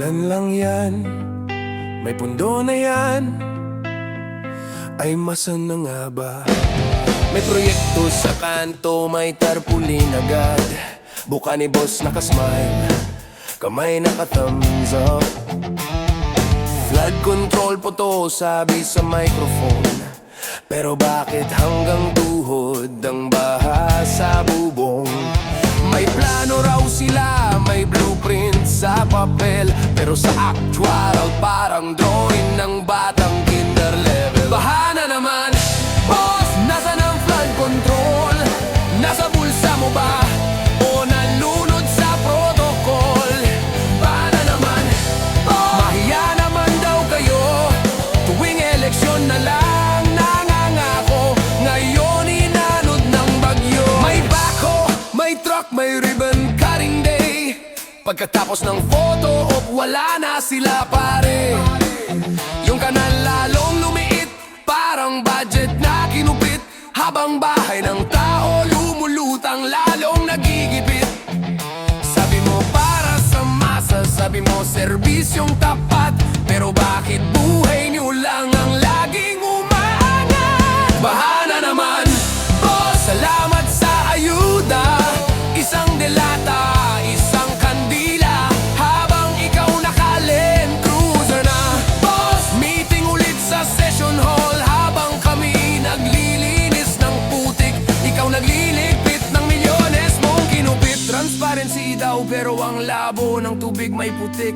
Ulan lang yan, may pundo na yan. Ay masan na nga ba? May proyekto sa kanto, may tarpulin agad. Buka ni boss nakasmile, kamay naka-thumbs up. Flood control po to, sabi sa microphone. Pero bakit hanggang tuhod ang baha sa bubong? May plano raw sila, may blueprint sa papel. Pero sa actual, parang drawing ng batang kinder level. Baha na naman, boss, nasaan ang flood control? Nasa bulsa mo ba? O nalunod sa protocol? Baha na naman, boss, mahiya naman daw kayo. Tuwing eleksyon na lang nangangako, ngayon inanod ng bagyo. May bako, may truck, may ribbon cutting day. Pagkatapos ng photo op, wala na sila pare. Yung kanal lalong lumiit, parang budget na kinupit. Habang bahay ng tao lumulutang, lalong nagigipit. Sabi mo para sa masa, sabi mo serbisyong tapat. Pero bakit buhay niyo lang ang laging umaangat? Baha na naman, boss, salamat sa ayuda. Isang delata, isang kandila, habang ikaw naka-Land Cruiser na. Boss, meeting ulit sa session hall, habang kami naglilinis ng putik. Ikaw nagliligpit ng milyones mong kinupit. Transparency daw pero ang labo ng tubig may putik.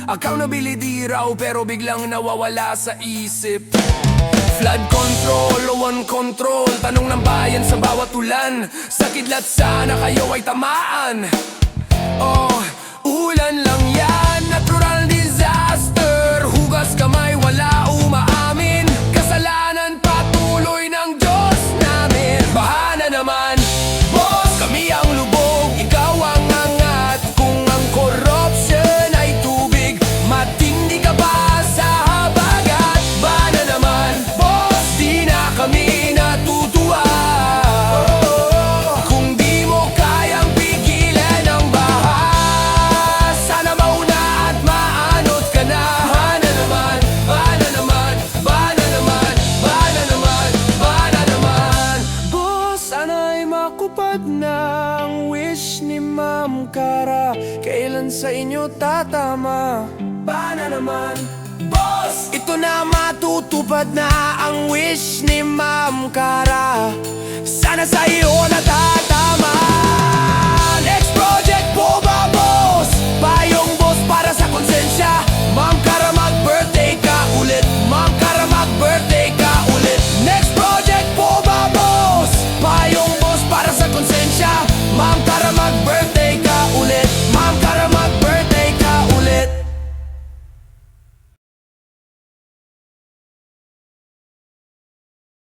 Accountability raw pero biglang nawawala sa isip. Flood control o one control, tanong ng bayan sa bawat ulan. Sa kidlat sana kayo ay tamaan. Oh, ulan lang yan, natural disaster. Hugas kamay, wala umaamin. Kasalanan patuloy ng Diyos namin. Baha na naman, boss, kami ang lubog, ikaw ang angat. Kung ang corruption ay tubig, matindi ka ba sa habagat? Baha na naman, boss, di na kami natutuwa. Kung di mo kayang pigilan ang baha, sana mauna at maanot ka na. Baha na naman, baha na naman, baha na naman, baha na naman, baha na naman. Boss, sana'y makupad na ang wish ni Ma'am Cara. Kailan sa inyo tatama? Baha na naman, boss, ito na matutupad na ang wish ni Ma'am Cara. Sana sa iyo natatama. Next project po ba, boss? Payong boss para sa konsensya. Ma'am Cara, mag-birthday ka ulit. Ma'am Cara, mag-birthday ka ulit. Next project po ba, boss? Payong boss para sa konsensya. Ma'am Cara, mag-birthday